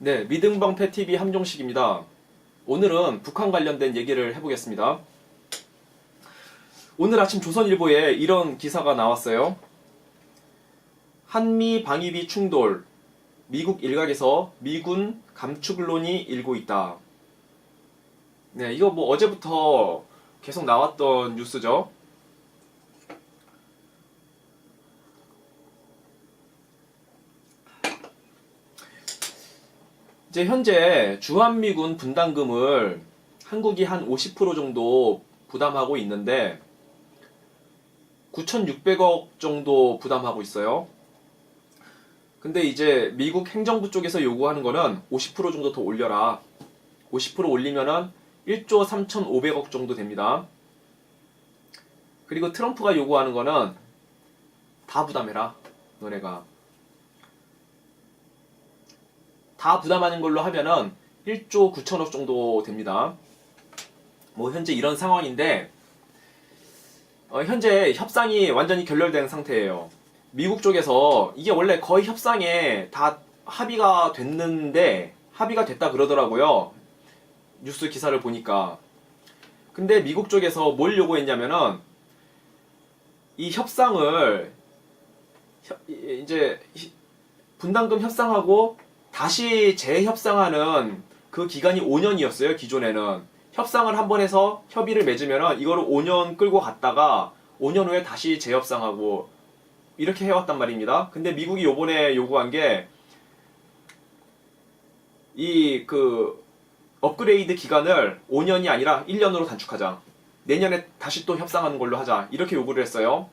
네, 믿음방패TV 함종식입니다. 오늘은 북한 관련된 얘기를 해보겠습니다. 오늘 아침 조선일보에 이런 기사가 나왔어요. 한미 방위비 충돌, 미국 일각에서 미군 감축론이 일고 있다. 네, 이거 뭐 어제부터 계속 나왔던 뉴스죠. 이제 현재 주한미군 분담금을 한국이 한 50% 정도 부담하고 있는데 9,600억 정도 부담하고 있어요. 근데 이제 미국 행정부 쪽에서 요구하는 거는 50% 정도 더 올려라. 50% 올리면은 1조 3,500억 정도 됩니다. 그리고 트럼프가 요구하는 거는 다 부담해라. 너네가. 다 부담하는 걸로 하면은 1조 9천억 정도 됩니다. 뭐 현재 이런 상황인데 현재 협상이 완전히 결렬된 상태예요. 미국 쪽에서 이게 원래 거의 협상에 다 합의가 됐는데 합의가 됐다 그러더라고요. 뉴스 기사를 보니까. 근데 미국 쪽에서 뭘 요구했냐면은 이 협상을 이제 분담금 협상하고 다시 재협상하는 그 기간이 5년이었어요. 기존에는 협상을 한 번 해서 협의를 맺으면 이거를 5년 끌고 갔다가 5년 후에 다시 재협상하고 이렇게 해왔단 말입니다. 근데 미국이 요번에 요구한 게 이 업그레이드 기간을 5년이 아니라 1년으로 단축하자. 내년에 다시 또 협상하는 걸로 하자. 이렇게 요구를 했어요.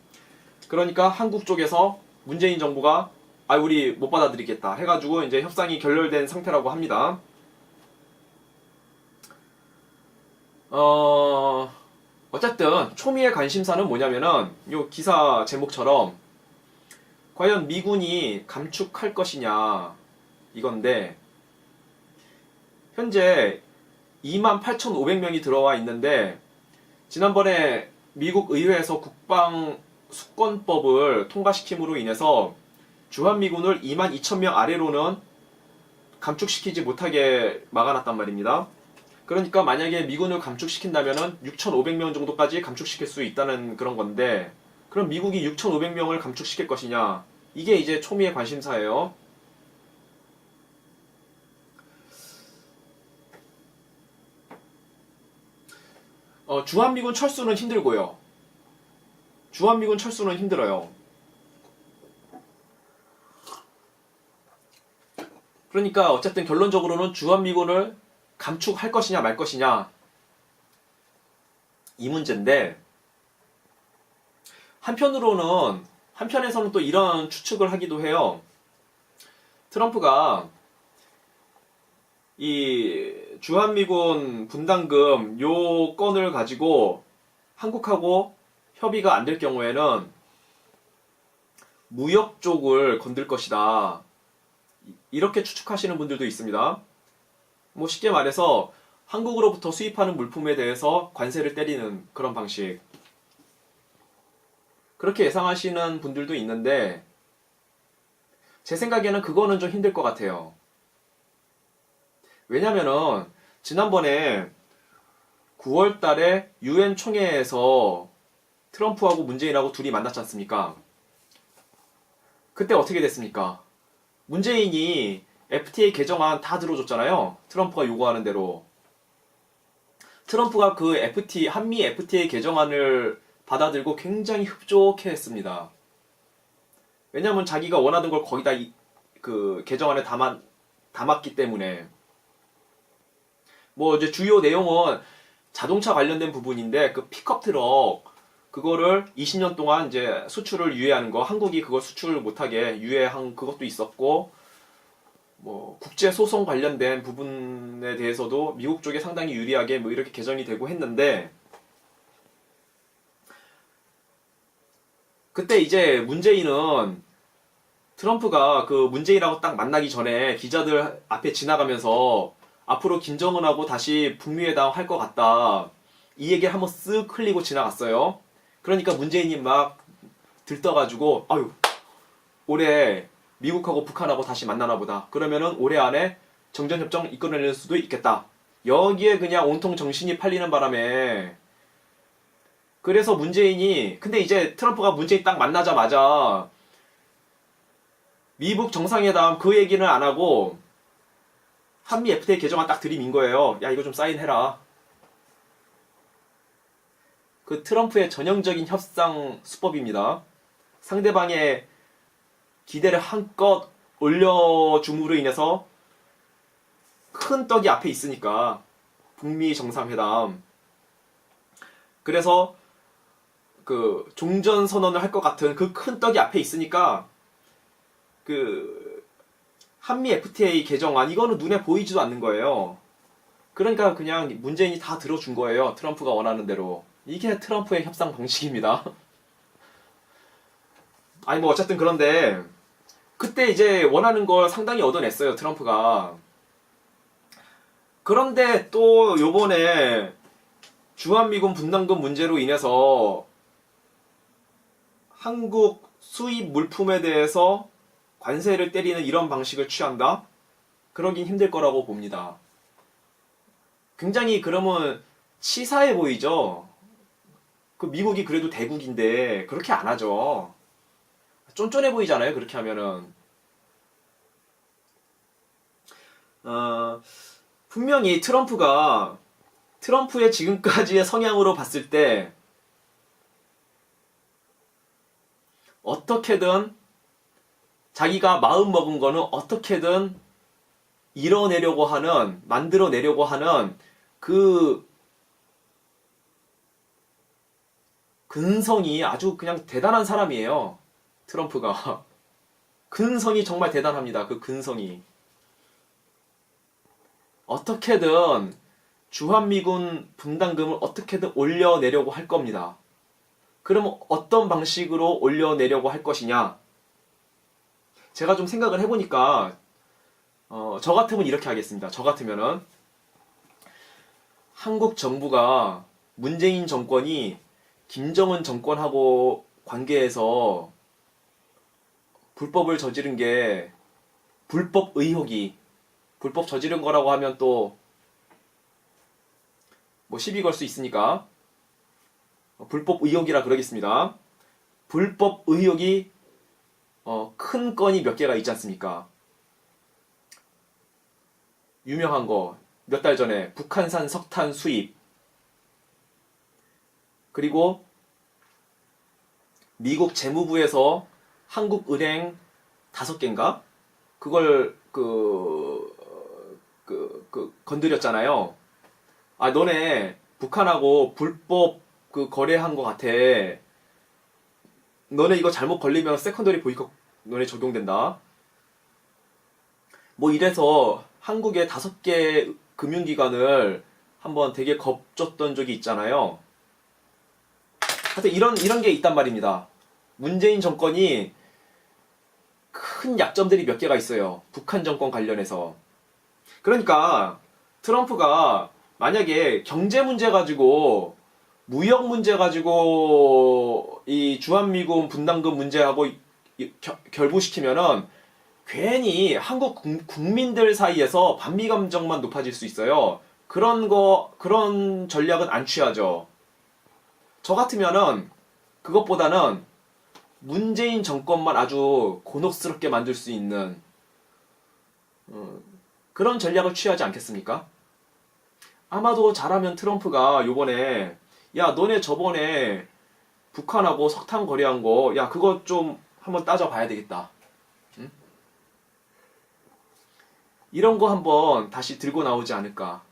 그러니까 한국 쪽에서 문재인 정부가 우리 못 받아들이겠다 해가지고 이제 협상이 결렬된 상태라고 합니다. 어쨌든 초미의 관심사는 뭐냐면은 요 기사 제목처럼 과연 미군이 감축할 것이냐 이건데 현재 28,500명이 들어와 있는데 지난번에 미국 의회에서 국방 수권법을 통과시킴으로 인해서 주한미군을 22,000명 아래로는 감축시키지 못하게 막아놨단 말입니다. 그러니까 만약에 미군을 감축시킨다면 6,500명 정도까지 감축시킬 수 있다는 그런 건데 그럼 미국이 6,500명을 감축시킬 것이냐 이게 이제 초미의 관심사예요. 주한미군 철수는 힘들고요. 주한미군 철수는 힘들어요. 그러니까 어쨌든 결론적으로는 주한미군을 감축할 것이냐 말 것이냐 이 문제인데 한편에서는 또 이런 추측을 하기도 해요. 트럼프가 이 주한미군 분담금 요 건을 가지고 한국하고 협의가 안 될 경우에는 무역 쪽을 건들 것이다. 이렇게 추측하시는 분들도 있습니다. 뭐 쉽게 말해서 한국으로부터 수입하는 물품에 대해서 관세를 때리는 그런 방식. 그렇게 예상하시는 분들도 있는데 제 생각에는 그거는 좀 힘들 것 같아요. 왜냐면은 지난번에 9월 달에 UN 총회에서 트럼프하고 문재인하고 둘이 만났지 않습니까? 그때 어떻게 됐습니까? 문재인이 FTA 개정안 다 들어줬잖아요. 트럼프가 요구하는 대로. 트럼프가 그 한미 FTA 개정안을 받아들고 굉장히 흡족해 했습니다. 왜냐면 자기가 원하던 걸 거의 다 그 개정안에 담았기 때문에. 뭐 이제 주요 내용은 자동차 관련된 부분인데 그 픽업 트럭 그거를 20년 동안 이제 수출을 유예하는 거, 한국이 그걸 수출을 못하게 유예한 그것도 있었고, 뭐 국제 소송 관련된 부분에 대해서도 미국 쪽에 상당히 유리하게 뭐 이렇게 개정이 되고 했는데 그때 이제 문재인은 트럼프가 그 문재인하고 딱 만나기 전에 기자들 앞에 지나가면서 앞으로 김정은하고 다시 북미회담 할 것 같다. 이 얘기를 한번 쓱 흘리고 지나갔어요. 그러니까 문재인이 막 들떠가지고 올해 미국하고 북한하고 다시 만나나 보다. 그러면은 올해 안에 정전협정 이끌어낼 수도 있겠다. 여기에 그냥 온통 정신이 팔리는 바람에 그래서 문재인이 근데 이제 트럼프가 문재인 딱 만나자마자 미북 정상회담 그 얘기는 안 하고 한미 FTA 개정안 딱 들이민 거예요. 야 이거 좀 사인해라. 그 트럼프의 전형적인 협상 수법입니다. 상대방의 기대를 한껏 올려줌으로 인해서 큰 떡이 앞에 있으니까 북미 정상회담 그래서 그 종전 선언을 할 것 같은 그 큰 떡이 앞에 있으니까 그 한미 FTA 개정안 이거는 눈에 보이지도 않는 거예요. 그러니까 그냥 문재인이 다 들어준 거예요. 트럼프가 원하는 대로. 이게 트럼프의 협상 방식입니다. 아니 뭐 어쨌든 그런데 그때 이제 원하는 걸 상당히 얻어냈어요. 트럼프가. 그런데 또 요번에 주한미군 분담금 문제로 인해서 한국 수입 물품에 대해서 관세를 때리는 이런 방식을 취한다? 그러긴 힘들 거라고 봅니다. 굉장히 그러면 치사해 보이죠? 그 미국이 그래도 대국인데 그렇게 안 하죠. 쫀쫀해 보이잖아요. 그렇게 하면은. 분명히 트럼프의 지금까지의 성향으로 봤을 때 어떻게든 자기가 마음 먹은 거는 어떻게든 만들어내려고 하는 그 근성이 아주 그냥 대단한 사람이에요. 트럼프가. 근성이 정말 대단합니다. 그 근성이. 어떻게든 주한미군 분담금을 어떻게든 올려내려고 할 겁니다. 그럼 어떤 방식으로 올려내려고 할 것이냐? 제가 좀 생각을 해보니까 저 같으면 이렇게 하겠습니다. 저 같으면은 한국 정부가 문재인 정권이 김정은 정권하고 관계에서 불법을 저지른 게 불법 저지른 거라고 하면 또 뭐 시비 걸 수 있으니까 불법 의혹이라 그러겠습니다. 불법 의혹이 큰 건이 몇 개가 있지 않습니까? 유명한 거 몇 달 전에 북한산 석탄 수입 그리고 미국 재무부에서 한국은행 5개인가? 그걸 건드렸잖아요. 아, 너네 북한하고 불법 거래한 것 같아. 너네 이거 잘못 걸리면 세컨더리 보이콧 너네 적용된다. 뭐 이래서 한국의 5개 금융기관을 한번 되게 겁줬던 적이 있잖아요. 하여튼 이런 게 있단 말입니다. 문재인 정권이 큰 약점들이 몇 개가 있어요. 북한 정권 관련해서. 그러니까 트럼프가 만약에 경제 문제 가지고 무역 문제 가지고 이 주한미군 분담금 문제하고 결부시키면은 괜히 한국 국민들 사이에서 반미 감정만 높아질 수 있어요. 그런 전략은 안 취하죠. 저 같으면은 그것보다는 문재인 정권만 아주 곤혹스럽게 만들 수 있는 그런 전략을 취하지 않겠습니까? 아마도 잘하면 트럼프가 요번에 야 너네 저번에 북한하고 석탄 거래한 거 야 그거 좀 한번 따져봐야 되겠다. 응? 이런 거 한번 다시 들고 나오지 않을까.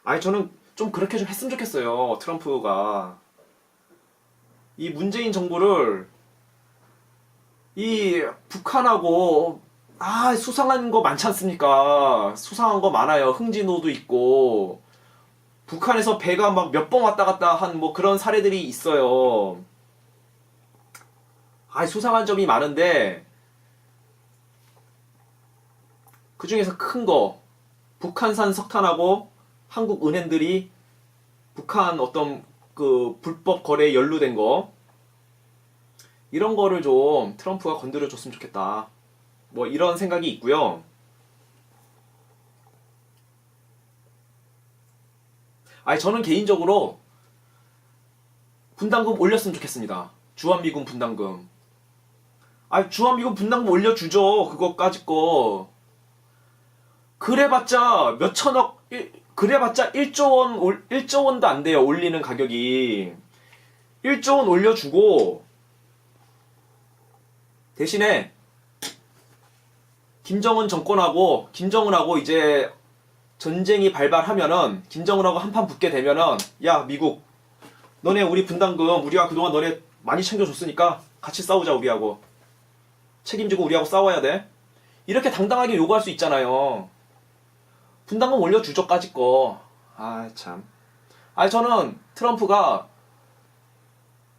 아니 저는 좀 그렇게 좀 했으면 좋겠어요. 트럼프가 이 문재인 정부를 이 북한하고 수상한 거 많지 않습니까? 수상한 거 많아요. 흥진호도 있고 북한에서 배가 막 몇 번 왔다 갔다 한 뭐 그런 사례들이 있어요. 수상한 점이 많은데 그 중에서 큰 거 북한산 석탄하고 한국 은행들이 북한 어떤 그 불법 거래에 연루된 거 이런 거를 좀 트럼프가 건드려 줬으면 좋겠다. 뭐 이런 생각이 있고요. 아니, 저는 개인적으로 분담금 올렸으면 좋겠습니다. 주한미군 분담금. 아니, 주한미군 분담금 올려주죠. 그거까지 거. 그래봤자 몇천억, 그래봤자 1조 원, 1조 원도 안 돼요. 올리는 가격이. 1조 원 올려주고, 대신에, 김정은하고 이제 전쟁이 발발하면은, 김정은하고 한판 붙게 되면은, 야, 미국, 너네 우리 분담금, 우리가 그동안 너네 많이 챙겨줬으니까 같이 싸우자, 우리하고. 책임지고 우리하고 싸워야 돼. 이렇게 당당하게 요구할 수 있잖아요. 분담금 올려주죠까지 거. 아, 참. 아니, 저는 트럼프가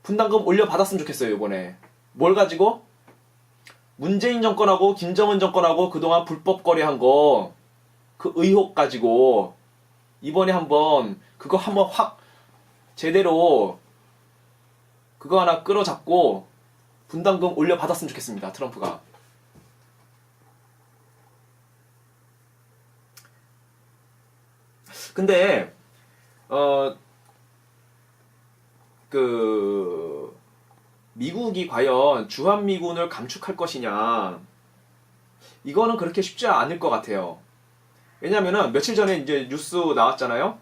분담금 올려받았으면 좋겠어요, 이번에. 뭘 가지고? 문재인 정권하고 김정은 정권하고 그동안 불법 거래한 거, 그 의혹 가지고, 이번에 그거 한번 확, 제대로, 그거 하나 끌어잡고, 분담금 올려받았으면 좋겠습니다, 트럼프가. 근데 미국이 과연 주한미군을 감축할 것이냐, 이거는 그렇게 쉽지 않을 것 같아요. 왜냐면은 며칠 전에 이제 뉴스 나왔잖아요.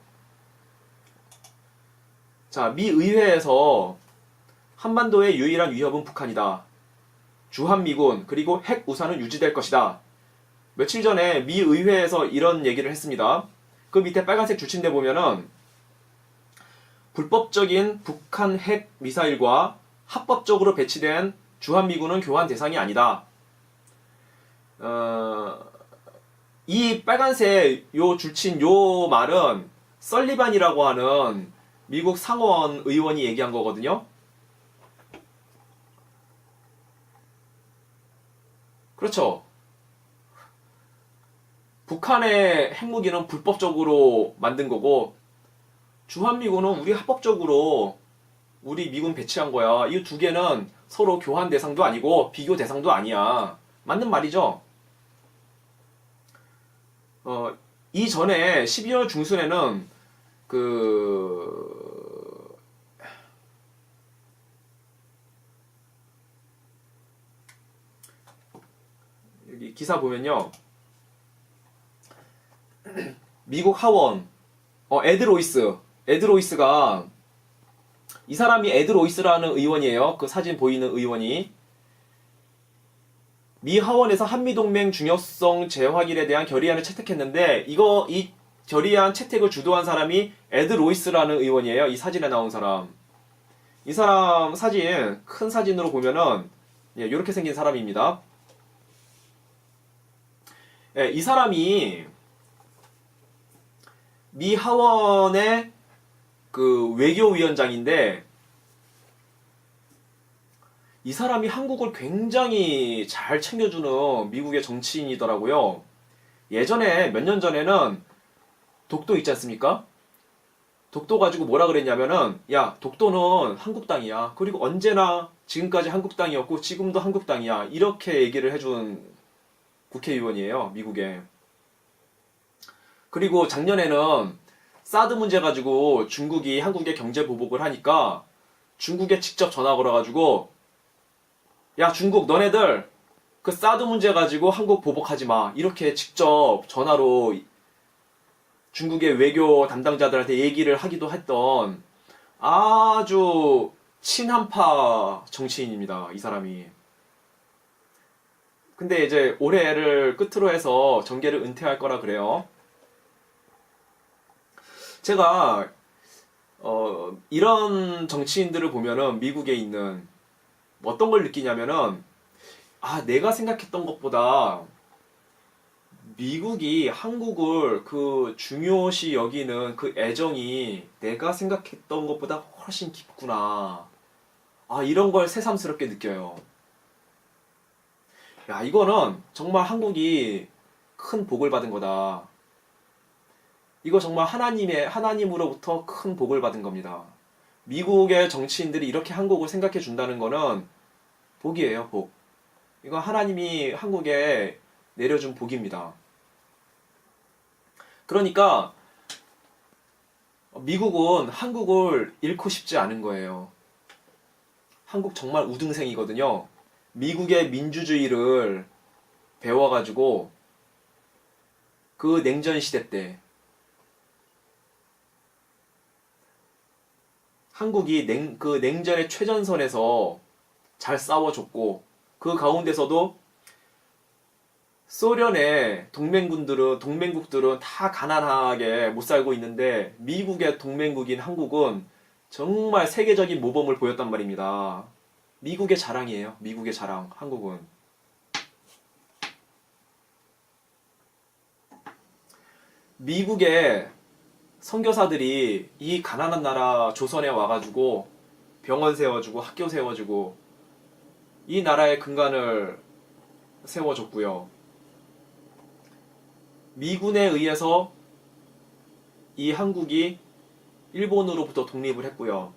자, 미 의회에서 한반도의 유일한 위협은 북한이다. 주한미군 그리고 핵 우산은 유지될 것이다. 며칠 전에 미 의회에서 이런 얘기를 했습니다. 그 밑에 빨간색 줄침대 보면은 불법적인 북한 핵 미사일과 합법적으로 배치된 주한미군은 교환 대상이 아니다. 이 빨간색 요 줄친 요 말은 설리반이라고 하는 미국 상원 의원이 얘기한 거거든요. 그렇죠. 북한의 핵무기는 불법적으로 만든 거고, 주한미군은 우리 합법적으로 우리 미군 배치한 거야. 이 두 개는 서로 교환 대상도 아니고 비교 대상도 아니야. 맞는 말이죠. 이전에 12월 중순에는 여기 기사 보면요. 미국 하원, 에드 로이스가, 이 사람이 에드 로이스라는 의원이에요. 그 사진 보이는 의원이. 미 하원에서 한미동맹 중요성 재확인에 대한 결의안을 채택했는데, 이 결의안 채택을 주도한 사람이 에드 로이스라는 의원이에요. 이 사진에 나온 사람. 이 사람 사진, 큰 사진으로 보면은, 예, 이렇게 생긴 사람입니다. 예, 이 사람이 미 하원의 그 외교위원장인데, 이 사람이 한국을 굉장히 잘 챙겨주는 미국의 정치인이더라고요. 예전에 몇 년 전에는 독도 있지 않습니까? 독도 가지고 뭐라 그랬냐면은, 야, 독도는 한국 땅이야. 그리고 언제나 지금까지 한국 땅이었고 지금도 한국 땅이야. 이렇게 얘기를 해준 국회의원이에요, 미국에. 그리고 작년에는 사드 문제 가지고 중국이 한국에 경제 보복을 하니까 중국에 직접 전화 걸어가지고, 야, 중국 너네들 그 사드 문제 가지고 한국 보복하지 마. 이렇게 직접 전화로 중국의 외교 담당자들한테 얘기를 하기도 했던 아주 친한파 정치인입니다, 이 사람이. 근데 이제 올해를 끝으로 해서 정계를 은퇴할 거라 그래요. 제가 이런 정치인들을 보면은 미국에 있는 어떤 걸 느끼냐면은, 내가 생각했던 것보다 미국이 한국을 그 중요시 여기는 그 애정이 내가 생각했던 것보다 훨씬 깊구나. 이런 걸 새삼스럽게 느껴요. 야, 이거는 정말 한국이 큰 복을 받은 거다. 이거 정말 하나님으로부터 큰 복을 받은 겁니다. 미국의 정치인들이 이렇게 한국을 생각해 준다는 거는 복이에요, 복. 이거 하나님이 한국에 내려준 복입니다. 그러니까 미국은 한국을 잃고 싶지 않은 거예요. 한국 정말 우등생이거든요. 미국의 민주주의를 배워가지고 그 냉전 시대 때 한국이 그 냉전의 최전선에서 잘 싸워줬고 그 가운데서도 소련의 동맹국들은 다 가난하게 못 살고 있는데 미국의 동맹국인 한국은 정말 세계적인 모범을 보였단 말입니다. 미국의 자랑이에요. 미국의 자랑, 한국은. 미국의 선교사들이 이 가난한 나라 조선에 와가지고 병원 세워주고 학교 세워주고 이 나라의 근간을 세워줬고요. 미군에 의해서 이 한국이 일본으로부터 독립을 했고요.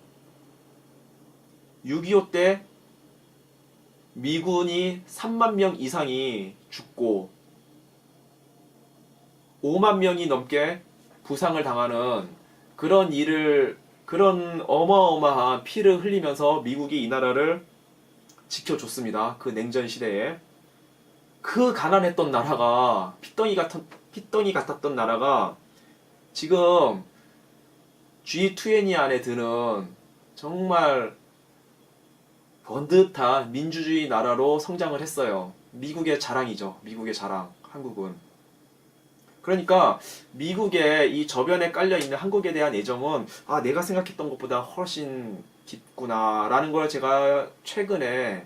6.25 때 미군이 3만 명 이상이 죽고 5만 명이 넘게 부상을 당하는 그런 어마어마한 피를 흘리면서 미국이 이 나라를 지켜줬습니다. 그 냉전 시대에. 그 가난했던 나라가, 핏덩이 같았던 나라가 지금 G20 안에 드는 정말 번듯한 민주주의 나라로 성장을 했어요. 미국의 자랑이죠. 미국의 자랑, 한국은. 그러니까 미국의 이 저변에 깔려있는 한국에 대한 애정은 내가 생각했던 것보다 훨씬 깊구나 라는 걸 제가 최근에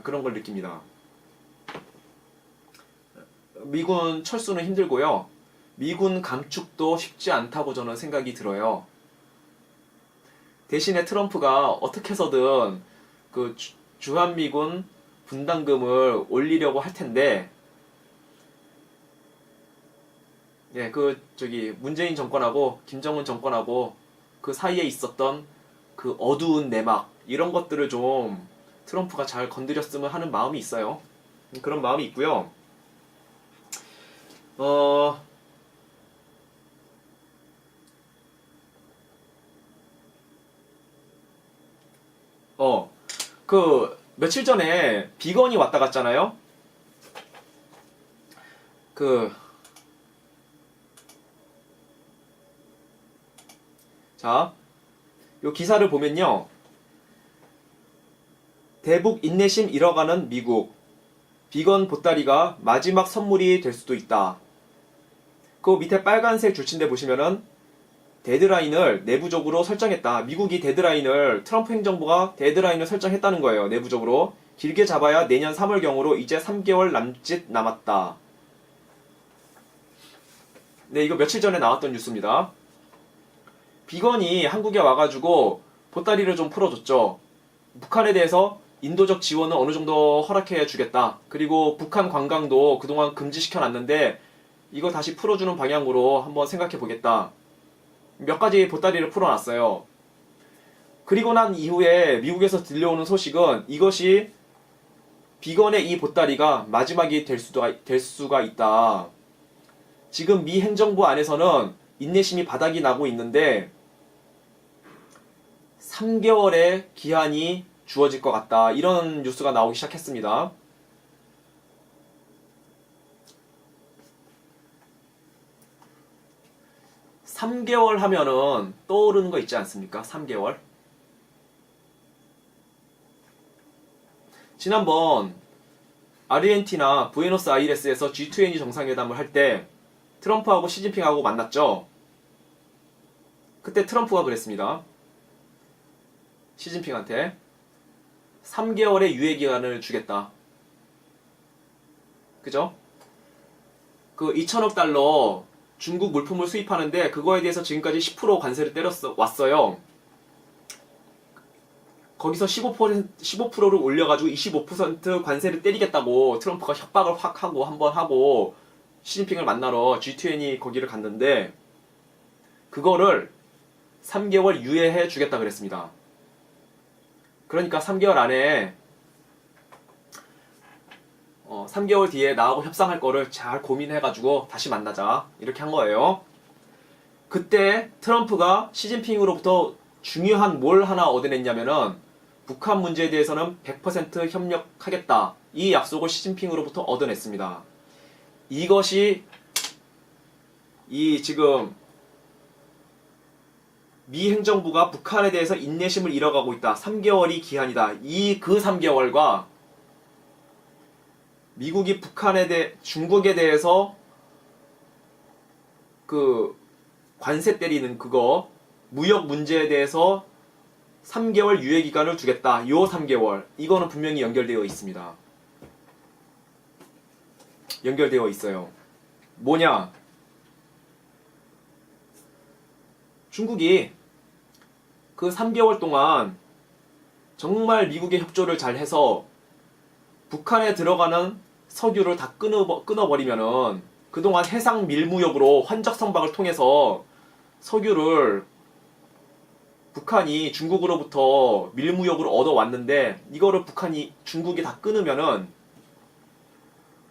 그런 걸 느낍니다. 미군 철수는 힘들고요. 미군 감축도 쉽지 않다고 저는 생각이 들어요. 대신에 트럼프가 어떻게 해서든 그 주한미군 분담금을 올리려고 할 텐데, 문재인 정권하고 김정은 정권하고 그 사이에 있었던 그 어두운 내막, 이런 것들을 좀 트럼프가 잘 건드렸으면 하는 마음이 있어요. 그런 마음이 있고요. 며칠 전에 비건이 왔다 갔잖아요? 자, 요 기사를 보면요. 대북 인내심 잃어가는 미국. 비건 보따리가 마지막 선물이 될 수도 있다. 그 밑에 빨간색 줄친데 보시면은 데드라인을 내부적으로 설정했다. 미국이 트럼프 행정부가 데드라인을 설정했다는 거예요. 내부적으로. 길게 잡아야 내년 3월경으로 이제 3개월 남짓 남았다. 네, 이거 며칠 전에 나왔던 뉴스입니다. 비건이 한국에 와가지고 보따리를 좀 풀어줬죠. 북한에 대해서 인도적 지원은 어느 정도 허락해 주겠다. 그리고 북한 관광도 그동안 금지시켜놨는데 이거 다시 풀어주는 방향으로 한번 생각해 보겠다. 몇 가지 보따리를 풀어놨어요. 그리고 난 이후에 미국에서 들려오는 소식은 이것이 비건의 이 보따리가 마지막이 될 수가 있다. 지금 미 행정부 안에서는 인내심이 바닥이 나고 있는데 3개월의 기한이 주어질 것 같다. 이런 뉴스가 나오기 시작했습니다. (3개월) 하면은 떠오르는 거 있지 않습니까? 3개월. 지난번 아르헨티나 부에노스아이레스에서 G20 정상회담을 할 때 트럼프하고 시진핑하고 만났죠. 그때 트럼프가 그랬습니다. 시진핑한테 3개월의 유예기간을 주겠다. 그죠? 그 2천억 달러 중국 물품을 수입하는데 그거에 대해서 지금까지 10% 관세를 왔어요. 거기서 15%를 올려가지고 25% 관세를 때리겠다고 트럼프가 협박을 확 하고 한번 하고 시진핑을 만나러 G20 거기를 갔는데 그거를 3개월 유예해 주겠다 그랬습니다. 그러니까 3개월 안에 3개월 뒤에 나하고 협상할 거를 잘 고민해가지고 다시 만나자 이렇게 한 거예요. 그때 트럼프가 시진핑으로부터 중요한 뭘 하나 얻어냈냐면은 북한 문제에 대해서는 100% 협력하겠다. 이 약속을 시진핑으로부터 얻어냈습니다. 이것이 이 지금 미 행정부가 북한에 대해서 인내심을 잃어가고 있다. 3개월이 기한이다. 그 3개월과 미국이 중국에 대해서 그 관세 때리는 그거 무역 문제에 대해서 3개월 유예 기간을 주겠다. 요 3개월 이거는 분명히 연결되어 있습니다. 연결되어 있어요. 뭐냐? 중국이 그 3개월 동안 정말 미국의 협조를 잘 해서 북한에 들어가는 석유를 다 끊어버리면은 그동안 해상 밀무역으로 환적 선박을 통해서 석유를 북한이 중국으로부터 밀무역으로 얻어왔는데 이거를 중국이 다 끊으면은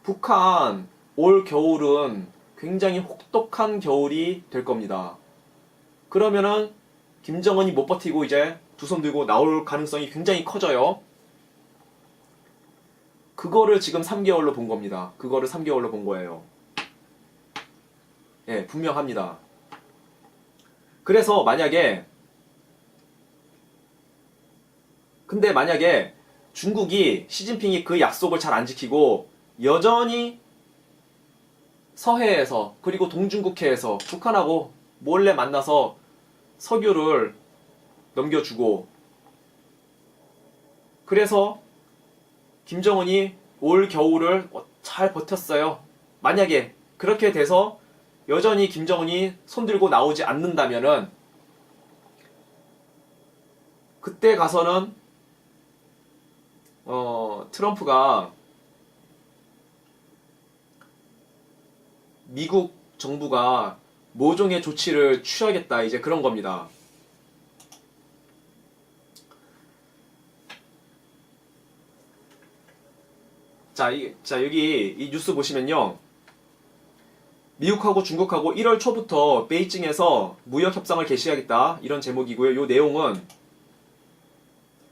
북한 올 겨울은 굉장히 혹독한 겨울이 될 겁니다. 그러면은 김정은이 못 버티고 이제 두 손 들고 나올 가능성이 굉장히 커져요. 그거를 지금 3개월로 본 겁니다. 그거를 3개월로 본 거예요. 예, 분명합니다. 그래서 만약에 중국이 시진핑이 그 약속을 잘 안 지키고 여전히 서해에서 그리고 동중국해에서 북한하고 몰래 만나서 석유를 넘겨주고 그래서 김정은이 올 겨울을 잘 버텼어요. 만약에 그렇게 돼서 여전히 김정은이 손들고 나오지 않는다면은 그때 가서는 트럼프가 미국 정부가 모종의 조치를 취하겠다 이제 그런 겁니다. 자 여기 이 뉴스 보시면요. 미국하고 중국하고 1월 초부터 베이징에서 무역 협상을 개시하겠다 이런 제목이고요. 요 내용은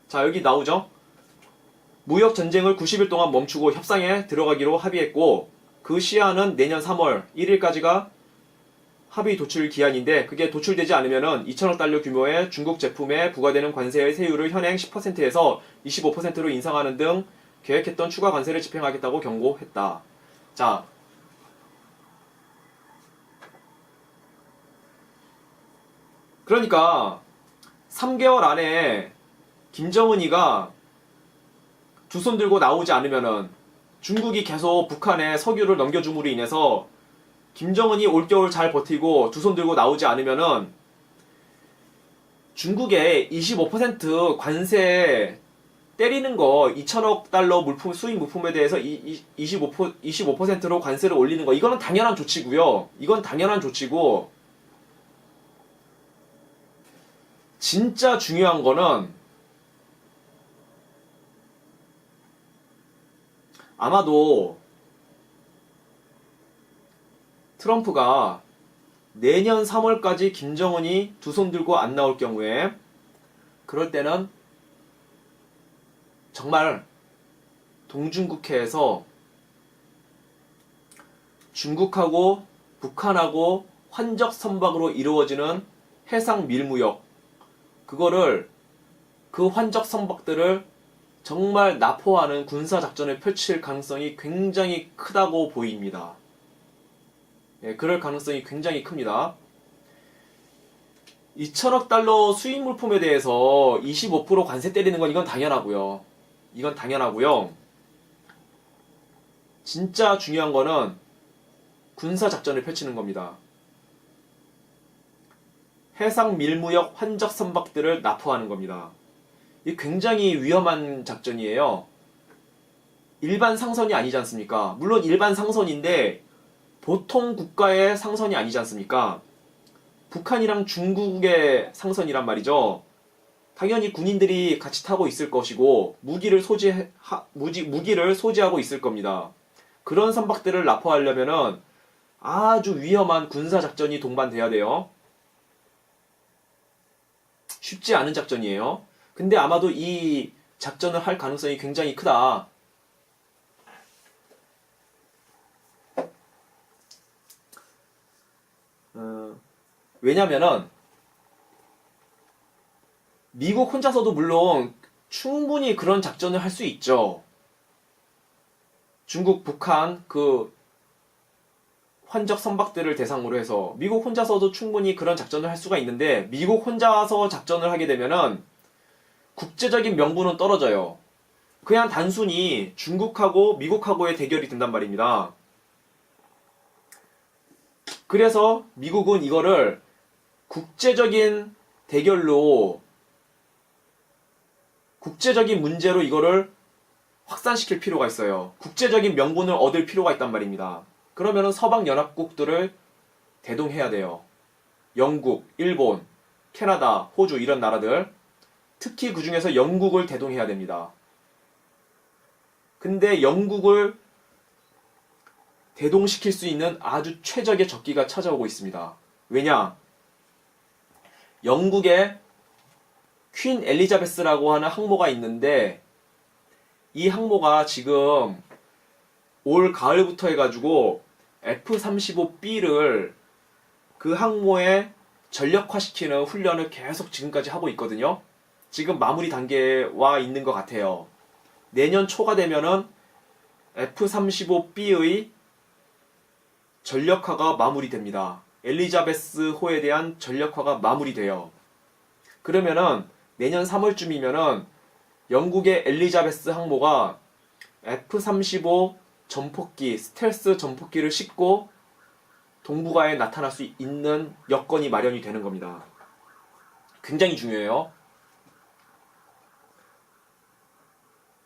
자 여기 나오죠. 무역 전쟁을 90일 동안 멈추고 협상에 들어가기로 합의했고 그 시한은 내년 3월 1일까지가 합의 도출 기한인데 그게 도출되지 않으면은 2천억 달러 규모의 중국 제품에 부과되는 관세의 세율을 현행 10%에서 25%로 인상하는 등 계획했던 추가 관세를 집행하겠다고 경고했다. 자, 그러니까 3개월 안에 김정은이가 두 손 들고 나오지 않으면은 중국이 계속 북한에 석유를 넘겨줌으로 인해서 김정은이 올겨울 잘 버티고 두 손 들고 나오지 않으면은 중국의 25% 관세 때리는 거 2천억 달러 수입 물품에 대해서 25%로 관세를 올리는 거 이거는 당연한 조치고요. 이건 당연한 조치고 진짜 중요한 거는 아마도 트럼프가 내년 3월까지 김정은이 두 손 들고 안 나올 경우에 그럴 때는 정말 동중국해에서 중국하고 북한하고 환적 선박으로 이루어지는 해상 밀무역 그 환적 선박들을 정말 납포하는 군사작전을 펼칠 가능성이 굉장히 크다고 보입니다. 예, 그럴 가능성이 굉장히 큽니다. 2천억 달러 수입 물품에 대해서 25% 관세 때리는 건 이건 당연하고요. 진짜 중요한 거는 군사작전을 펼치는 겁니다. 해상 밀무역 환적 선박들을 납포하는 겁니다. 이 굉장히 위험한 작전이에요. 일반 상선이 아니지 않습니까? 물론 일반 상선인데 보통 국가의 상선이 아니지 않습니까? 북한이랑 중국의 상선이란 말이죠. 당연히 군인들이 같이 타고 있을 것이고 무기를 소지하고 있을 겁니다. 그런 선박들을 납포하려면은 아주 위험한 군사작전이 동반돼야 돼요. 쉽지 않은 작전이에요. 근데 아마도 이 작전을 할 가능성이 굉장히 크다. 왜냐면은 미국 혼자서도 물론 충분히 그런 작전을 할 수 있죠. 중국, 북한 그 환적 선박들을 대상으로 해서 미국 혼자서도 충분히 그런 작전을 할 수가 있는데 미국 혼자서 작전을 하게 되면은 국제적인 명분은 떨어져요. 그냥 단순히 중국하고 미국하고의 대결이 된단 말입니다. 그래서 미국은 이거를 국제적인 대결로 국제적인 문제로 이거를 확산시킬 필요가 있어요. 국제적인 명분을 얻을 필요가 있단 말입니다. 그러면은 서방 연합국들을 대동해야 돼요. 영국, 일본, 캐나다, 호주 이런 나라들, 특히 그 중에서 영국을 대동해야 됩니다. 근데 영국을 대동시킬 수 있는 아주 최적의 적기가 찾아오고 있습니다. 왜냐? 영국에 퀸 엘리자베스라고 하는 항모가 있는데 이 항모가 지금 올 가을부터 해가지고 F-35B를 그 항모에 전력화시키는 훈련을 계속 지금까지 하고 있거든요. 지금 마무리 단계에 와 있는 것 같아요. 내년 초가 되면은 F-35B의 전력화가 마무리됩니다. 엘리자베스호에 대한 전력화가 마무리돼요. 그러면은 내년 3월쯤이면은 영국의 엘리자베스 항모가 F-35 전폭기, 스텔스 전폭기를 싣고 동북아에 나타날 수 있는 여건이 마련이 되는 겁니다. 굉장히 중요해요.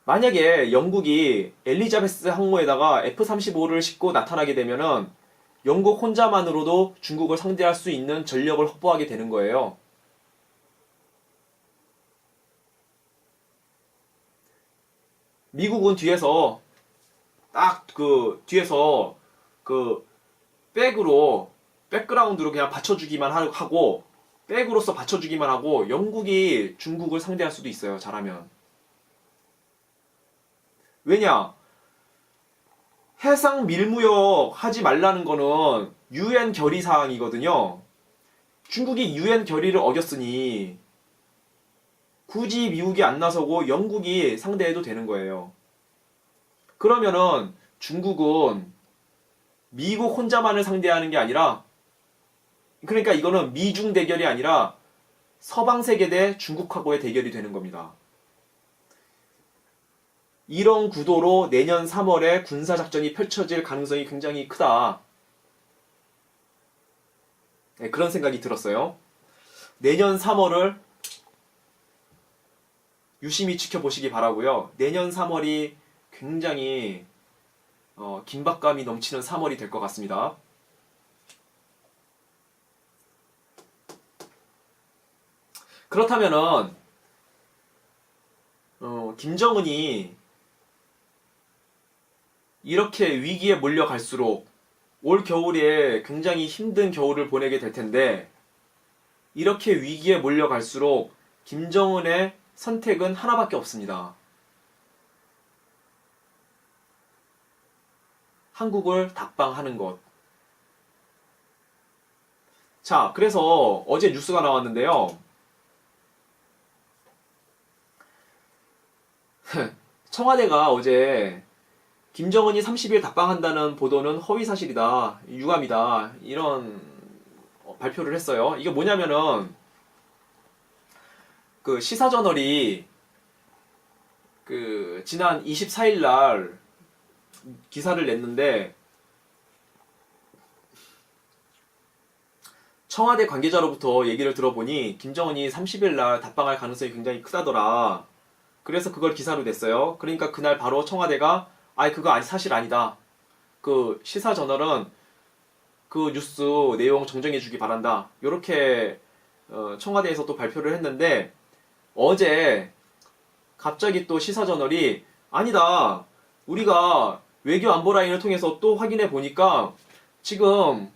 만약에 영국이 엘리자베스 항모에다가 F-35를 싣고 나타나게 되면은 영국 혼자만으로도 중국을 상대할 수 있는 전력을 확보하게 되는 거예요. 미국은 뒤에서 뒤에서 백그라운드로 그냥 받쳐주기만 하고 백으로서 받쳐주기만 하고 영국이 중국을 상대할 수도 있어요. 잘하면. 왜냐? 해상 밀무역 하지 말라는 거는 UN 결의 사항이거든요. 중국이 UN 결의를 어겼으니 굳이 미국이 안 나서고 영국이 상대해도 되는 거예요. 그러면은 중국은 미국 혼자만을 상대하는 게 아니라, 그러니까 이거는 미중 대결이 아니라 서방 세계 대 중국하고의 대결이 되는 겁니다. 이런 구도로 내년 3월에 군사작전이 펼쳐질 가능성이 굉장히 크다. 네, 그런 생각이 들었어요. 내년 3월을 유심히 지켜보시기 바라고요. 내년 3월이 굉장히 긴박감이 넘치는 3월이 될 것 같습니다. 그렇다면은 김정은이 이렇게 위기에 몰려갈수록 올 겨울에 굉장히 힘든 겨울을 보내게 될 텐데 이렇게 위기에 몰려갈수록 김정은의 선택은 하나밖에 없습니다. 한국을 답방하는 것. 자, 그래서 어제 뉴스가 나왔는데요. 청와대가 어제 김정은이 30일 답방한다는 보도는 허위사실이다, 유감이다, 이런 발표를 했어요. 이게 뭐냐면은 그 시사저널이 그 지난 24일 날 기사를 냈는데 청와대 관계자로부터 얘기를 들어보니 김정은이 30일 날 답방할 가능성이 굉장히 크다더라. 그래서 그걸 기사로 냈어요. 그러니까 그날 바로 청와대가 그거 사실 아니다. 그 시사저널은 그 뉴스 내용 정정해주기 바란다. 요렇게 청와대에서 또 발표를 했는데 어제 갑자기 또 시사저널이 아니다. 우리가 외교안보라인을 통해서 또 확인해 보니까 지금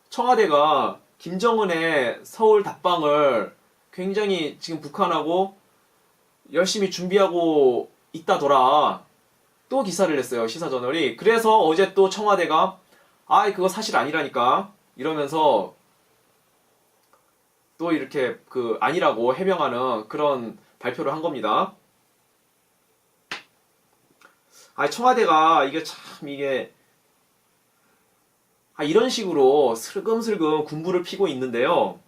청와대가 김정은의 서울 답방을 굉장히 지금 북한하고 열심히 준비하고 있다더라. 또 기사를 냈어요, 시사저널이. 그래서 어제 또 청와대가 그거 사실 아니라니까 이러면서 또 이렇게 아니라고 해명하는 그런 발표를 한 겁니다. 청와대가 이게 참 이런 식으로 슬금슬금 군부를 피고 있는데요.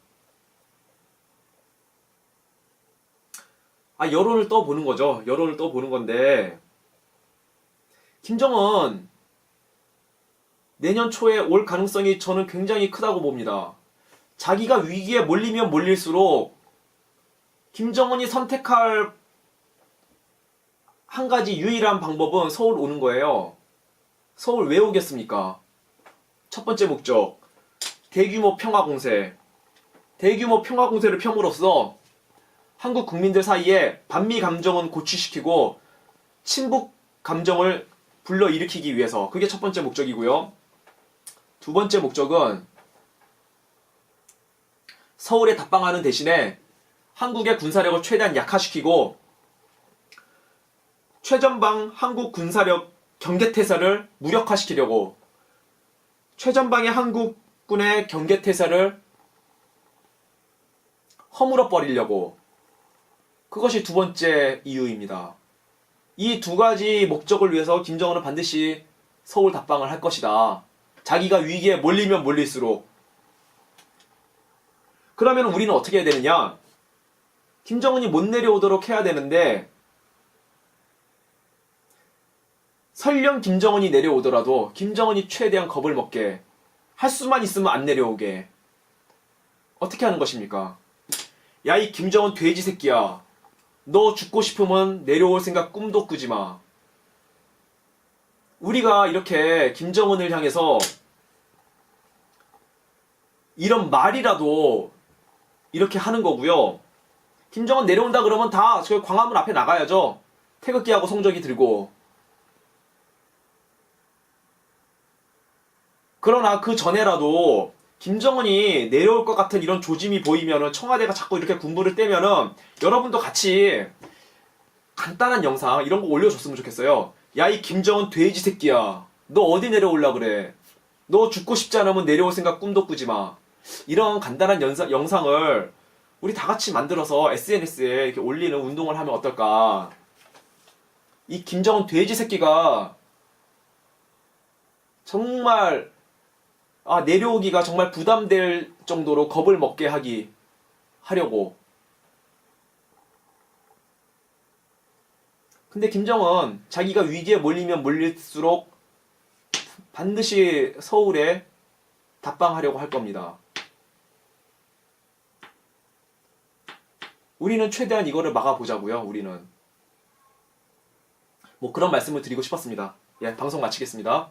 여론을 떠보는 거죠. 여론을 떠보는 건데, 김정은 내년 초에 올 가능성이 저는 굉장히 크다고 봅니다. 자기가 위기에 몰리면 몰릴수록 김정은이 선택할 한 가지 유일한 방법은 서울 오는 거예요. 서울 왜 오겠습니까? 첫 번째 목적, 대규모 평화 공세. 대규모 평화 공세를 펴므로써 한국 국민들 사이에 반미 감정은 고취시키고 친북 감정을 불러일으키기 위해서, 그게 첫 번째 목적이고요. 두 번째 목적은 서울에 답방하는 대신에 한국의 군사력을 최대한 약화시키고 최전방 한국 군사력 경계태세를 무력화시키려고, 최전방의 한국군의 경계태세를 허물어 버리려고, 그것이 두 번째 이유입니다. 이 두 가지 목적을 위해서 김정은은 반드시 서울 답방을 할 것이다. 자기가 위기에 몰리면 몰릴수록. 그러면 우리는 어떻게 해야 되느냐? 김정은이 못 내려오도록 해야 되는데, 설령 김정은이 내려오더라도 김정은이 최대한 겁을 먹게, 할 수만 있으면 안 내려오게. 어떻게 하는 것입니까? 야, 이 김정은 돼지 새끼야. 너 죽고 싶으면 내려올 생각 꿈도 꾸지 마. 우리가 이렇게 김정은을 향해서 이런 말이라도 이렇게 하는 거고요. 김정은 내려온다 그러면 다 저 광화문 앞에 나가야죠. 태극기하고 성적이 들고. 그러나 그 전에라도 김정은이 내려올 것 같은 이런 조짐이 보이면은, 청와대가 자꾸 이렇게 군부를 떼면은 여러분도 같이 간단한 영상 이런 거 올려줬으면 좋겠어요. 야, 이 김정은 돼지 새끼야. 너 어디 내려올라 그래? 너 죽고 싶지 않으면 내려올 생각 꿈도 꾸지 마. 이런 간단한 영상을 우리 다 같이 만들어서 SNS에 이렇게 올리는 운동을 하면 어떨까? 이 김정은 돼지 새끼가 정말 내려오기가 정말 부담될 정도로 겁을 먹게 하려고. 근데 김정은 자기가 위기에 몰리면 몰릴수록 반드시 서울에 답방하려고 할 겁니다. 우리는 최대한 이거를 막아보자고요. 우리는. 그런 말씀을 드리고 싶었습니다. 예, 방송 마치겠습니다.